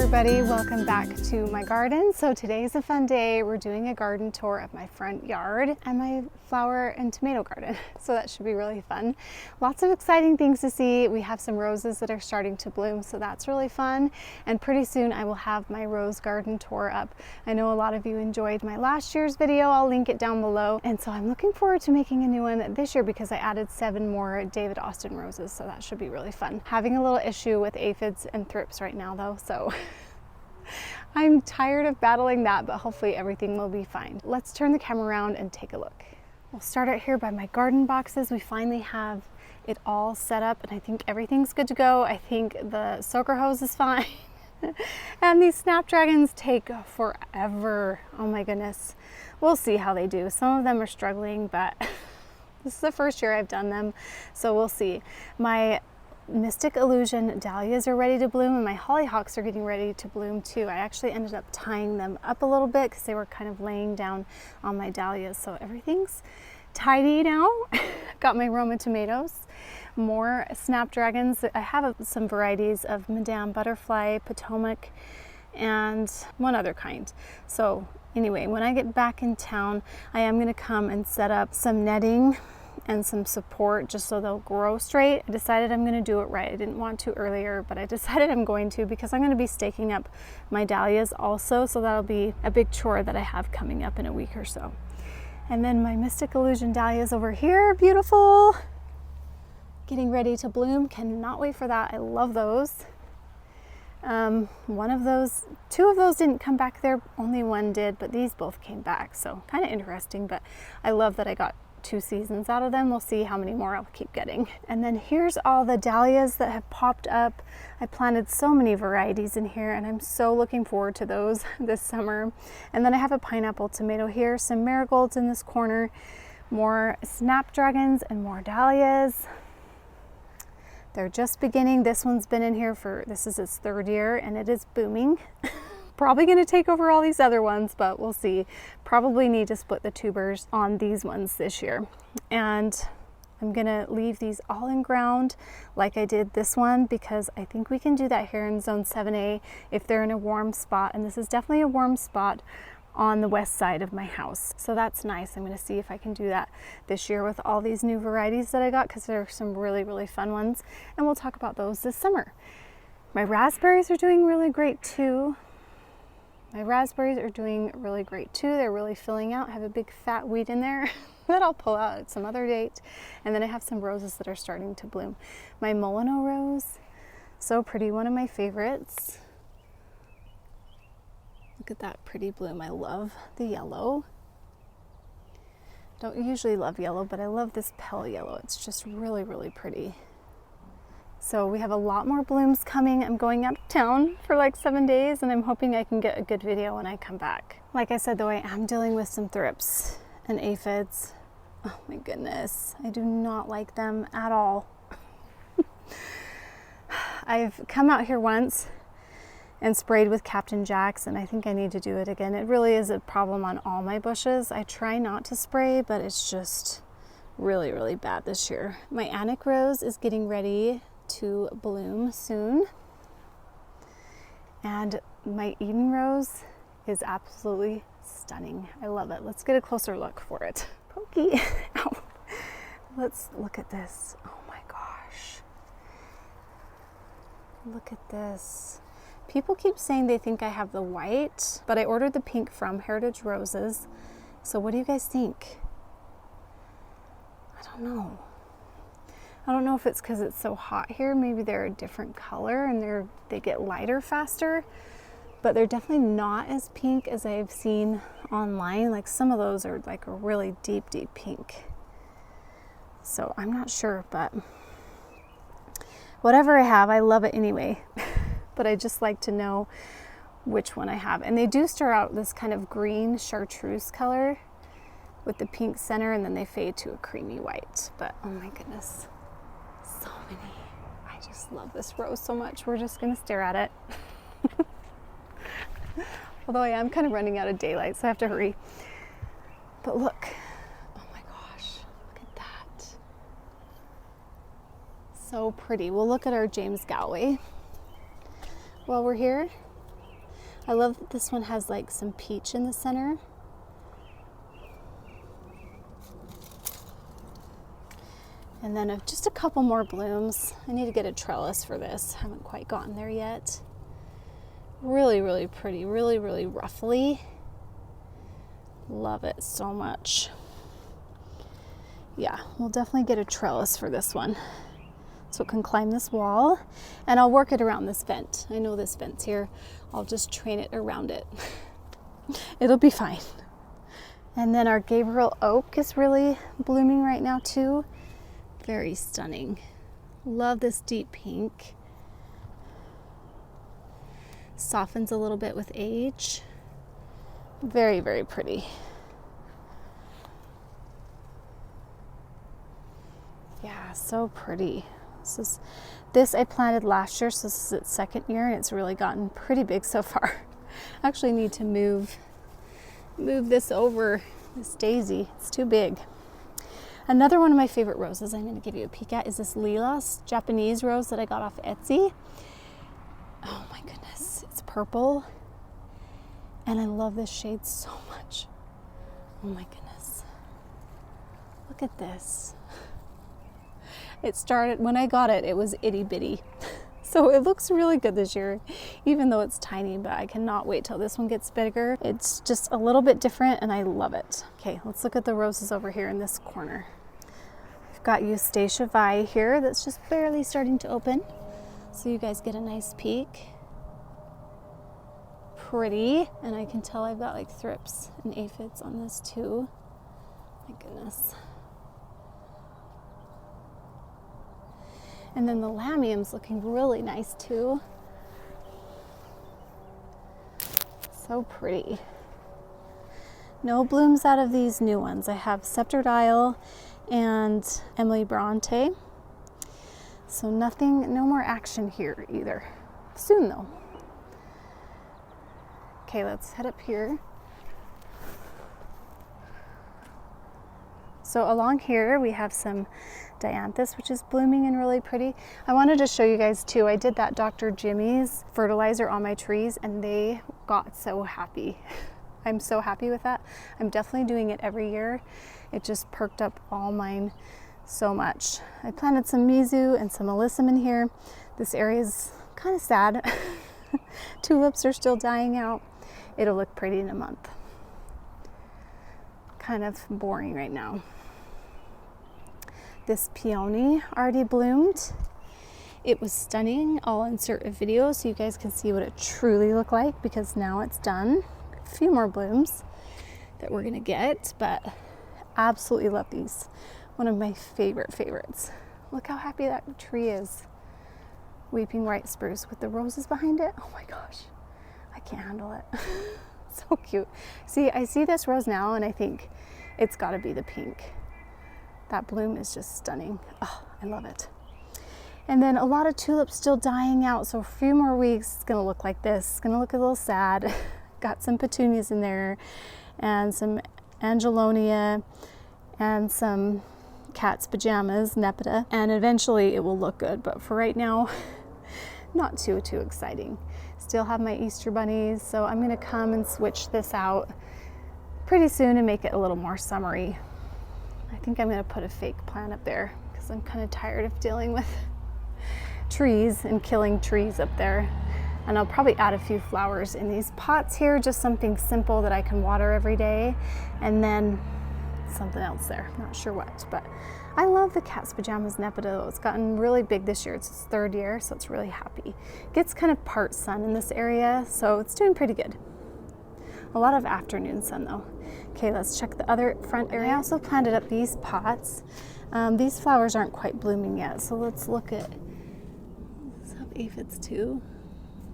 everybody, welcome back to my garden. So today's a fun day. We're doing a garden tour of my front yard and my flower and tomato garden. So that should be really fun. Lots of exciting things to see. We have some roses that are starting to bloom, so that's really fun. And pretty soon I will have my rose garden tour up. I know a lot of you enjoyed my last year's video. I'll link it down below. And so I'm looking forward to making a new one this year because I added 7 more David Austin roses, so that should be really fun. Having a little issue with aphids and thrips right now though, so I'm tired of battling that, but hopefully everything will be fine. Let's turn the camera around and take a look. We'll start out here by my garden boxes. We finally have it all set up and I think everything's good to go. I think the soaker hose is fine. And these snapdragons take forever. Oh my goodness. We'll see how they do. Some of them are struggling, but this is the first year I've done them, so we'll see. My Mystic Illusion dahlias are ready to bloom and my hollyhocks are getting ready to bloom too. I actually ended up tying them up a little bit because they were kind of laying down on my dahlias, so everything's tidy now. Got my Roma tomatoes, more snapdragons. I have some varieties of Madame Butterfly, Potomac, and one other kind. So anyway, when I get back in town, I am going to come and set up some netting and some support just so they'll grow straight. I decided I'm going to do it right. I didn't want to earlier, but I decided I'm going to because I'm going to be staking up my dahlias also, so that'll be a big chore that I have coming up in a week or so. And then my Mystic Illusion dahlias over here, beautiful, getting ready to bloom. Cannot wait for that. I love those. One of those, 2 of those didn't come back there, only one did, but these both came back, so kind of interesting. But I love that I got 2 seasons out of them. We'll see how many more I'll keep getting. And then here's all the dahlias that have popped up. I planted so many varieties in here and I'm so looking forward to those this summer. And then I have a pineapple tomato here, some marigolds in this corner, more snapdragons and more dahlias. They're just beginning. This one's been in here for, this is its 3rd year and it is booming. Probably going to take over all these other ones, but we'll see. Probably need to split the tubers on these ones this year. And I'm going to leave these all in ground like I did this one because I think we can do that here in zone 7A if they're in a warm spot. And this is definitely a warm spot on the west side of my house. So that's nice. I'm going to see if I can do that this year with all these new varieties that I got because there are some really, really fun ones. And we'll talk about those this summer. My raspberries are doing really great too. My raspberries are doing really great too. They're really filling out. I have a big fat weed in there that I'll pull out at some other date. And then I have some roses that are starting to bloom. My Molino rose, so pretty, one of my favorites. Look at that pretty bloom. I love the yellow. Don't usually love yellow, but I love this pale yellow. It's just really, really pretty. So we have a lot more blooms coming. I'm going out of town for like 7 days and I'm hoping I can get a good video when I come back. Like I said though, I am dealing with some thrips and aphids. Oh my goodness, I do not like them at all. I've come out here once and sprayed with Captain Jack's and I think I need to do it again. It really is a problem on all my bushes. I try not to spray, but it's just really, really bad this year. My Annick rose is getting ready to bloom soon. And my Eden rose is absolutely stunning. I love it. Let's get a closer look for it. Pokey. Ow. Let's look at this. Oh my gosh. Look at this. People keep saying they think I have the white, but I ordered the pink from Heritage Roses. So what do you guys think? I don't know. I don't know if it's because it's so hot here. Maybe they're a different color and they get lighter faster, but they're definitely not as pink as I've seen online. Like some of those are like a really deep, deep pink. So I'm not sure, but whatever I have, I love it anyway. But I just like to know which one I have. And they do start out this kind of green chartreuse color with the pink center and then they fade to a creamy white. But oh my goodness. So many. I just love this rose so much. We're just gonna stare at it. Although I am kind of running out of daylight, so I have to hurry. But look, oh my gosh, look at that. So pretty. We'll look at our James Galway while we're here. I love that this one has like some peach in the center. And then just a couple more blooms. I need to get a trellis for this. Haven't quite gotten there yet. Really, really pretty. Really, really ruffly. Love it so much. Yeah, we'll definitely get a trellis for this one, so it can climb this wall. And I'll work it around this vent. I know this vent's here. I'll just train it around it. It'll be fine. And then our Gabriel Oak is really blooming right now too. Very stunning. Love this deep pink. Softens a little bit with age. Very, very pretty. Yeah, so pretty. This I planted last year, so this is its second year, and it's really gotten pretty big so far. I actually need to move this over, this daisy. It's too big. Another one of my favorite roses I'm going to give you a peek at is this Lilas Japanese rose that I got off Etsy. Oh my goodness, it's purple, and I love this shade so much. Oh my goodness. Look at this. It started, when I got it, it was itty bitty. So it looks really good this year, even though it's tiny, but I cannot wait till this one gets bigger. It's just a little bit different and I love it. Okay, let's look at the roses over here in this corner. I've got Eustacia Vi here that's just barely starting to open, so you guys get a nice peek. Pretty, and I can tell I've got like thrips and aphids on this too. My goodness. And then the Lamium's looking really nice too. So pretty. No blooms out of these new ones. I have Scepter Dial and Emily Bronte. So nothing, no more action here either. Soon though. Okay, let's head up here. So along here we have some Dianthus, which is blooming and really pretty. I wanted to show you guys too, I did that Dr. Jimmy's fertilizer on my trees and they got so happy. I'm so happy with that. I'm definitely doing it every year. It just perked up all mine so much. I planted some Mizu and some Alyssum in here. This area is kind of sad. Tulips are still dying out. It'll look pretty in a month. Kind of boring right now. This peony already bloomed. It was stunning. I'll insert a video so you guys can see what it truly looked like, because now it's done. A few more blooms that we're gonna get, but absolutely love these. One of my favorites. Look how happy that tree is. Weeping White Spruce with the roses behind it. Oh my gosh, I can't handle it. So cute. See, I see this rose now and I think it's gotta be the pink. That bloom is just stunning. Oh, I love it. And then a lot of tulips still dying out, so a few more weeks it's gonna look like this. It's gonna look a little sad. Got some petunias in there and some Angelonia and some cat's pajamas, Nepeta, and eventually it will look good, but for right now, not too exciting. Still have my Easter bunnies, so I'm gonna come and switch this out pretty soon and make it a little more summery. I think I'm gonna put a fake plant up there because I'm kind of tired of dealing with trees and killing trees up there. And I'll probably add a few flowers in these pots here, just something simple that I can water every day, and then something else there, not sure what. But I love the cat's pajamas Nepeta. It's gotten really big this year. It's its third year, so it's really happy. Gets kind of part sun in this area, so it's doing pretty good. A lot of afternoon sun though. Okay, let's check the other front area. I also planted up these pots. These flowers aren't quite blooming yet, so let's look at, these have aphids too.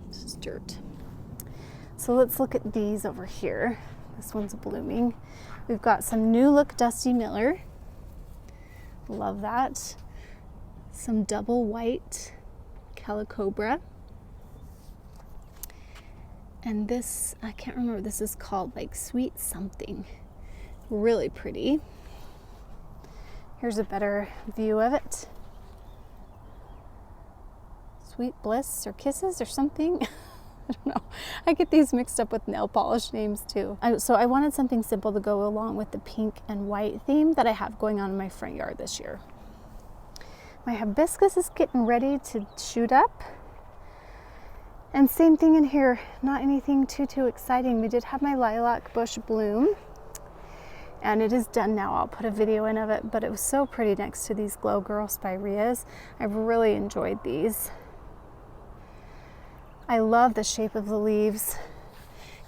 It's just dirt. So let's look at these over here. This one's blooming. We've got some New Look Dusty Miller. Love that. Some double white Calicobra. And this, I can't remember what this is called, like Sweet Something. Really pretty. Here's a better view of it. Sweet Bliss or Kisses or something. I don't know. I get these mixed up with nail polish names too. So I wanted something simple to go along with the pink and white theme that I have going on in my front yard this year. My hibiscus is getting ready to shoot up. And same thing in here, not anything too exciting. We did have my lilac bush bloom, and it is done now. I'll put a video in of it, but it was so pretty next to these Glow Girl spireas. I've really enjoyed these. I love the shape of the leaves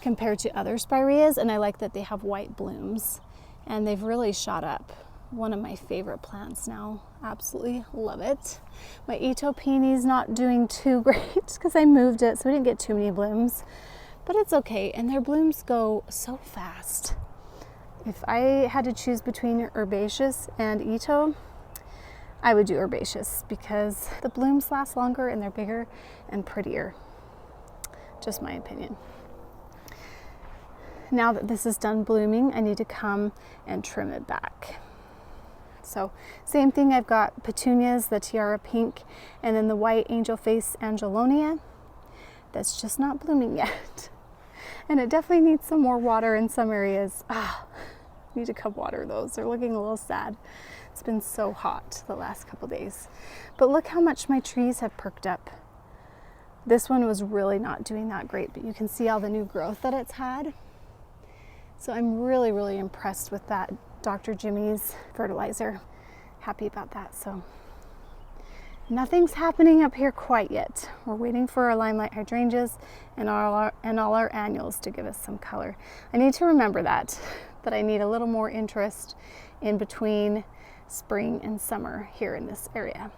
compared to other spireas, and I like that they have white blooms, and they've really shot up. One of my favorite plants now. Absolutely love it. My Ito peony's not doing too great because I moved it, so we didn't get too many blooms, but it's okay, and their blooms go so fast. If I had to choose between herbaceous and Ito, I would do herbaceous because the blooms last longer and they're bigger and prettier. Just my opinion. Now that this is done blooming, I need to come and trim it back. So same thing, I've got petunias, the tiara pink, and then the white angel face angelonia that's just not blooming yet. And it definitely needs some more water in some areas. Need to come water those. They're looking a little sad. It's been so hot the last couple days. But look how much my trees have perked up. This one was really not doing that great, but you can see all the new growth that it's had. So I'm really impressed with that Dr. Jimmy's fertilizer. Happy about that. So nothing's happening up here quite yet. We're waiting for our limelight hydrangeas and all our annuals to give us some color. I need to remember that I need a little more interest in between spring and summer here in this area.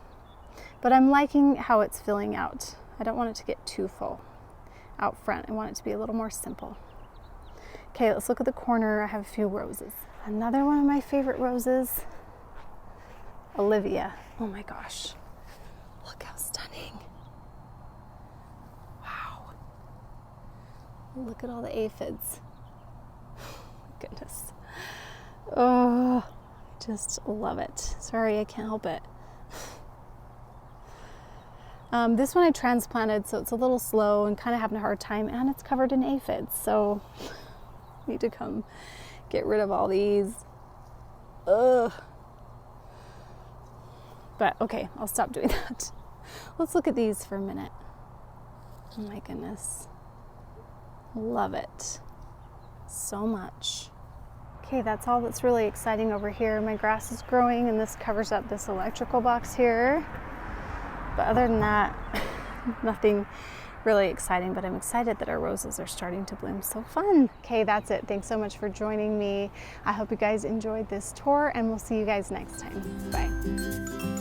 But I'm liking how it's filling out. I don't want it to get too full out front. I want it to be a little more simple. Okay, let's look at the corner. I have a few roses. Another one of my favorite roses, Olivia. Oh my gosh, look how stunning. Wow. Look at all the aphids. Goodness. Oh, just love it. Sorry, I can't help it. This one I transplanted, so it's a little slow and kind of having a hard time, and it's covered in aphids, so I need to come get rid of all these. Ugh. But okay, I'll stop doing that. Let's look at these for a minute. Oh my goodness. Love it so much. Okay, that's all that's really exciting over here. My grass is growing and this covers up this electrical box here. But other than that, nothing really exciting, but I'm excited that our roses are starting to bloom. So fun. Okay, that's it. Thanks so much for joining me. I hope you guys enjoyed this tour, and we'll see you guys next time. Bye.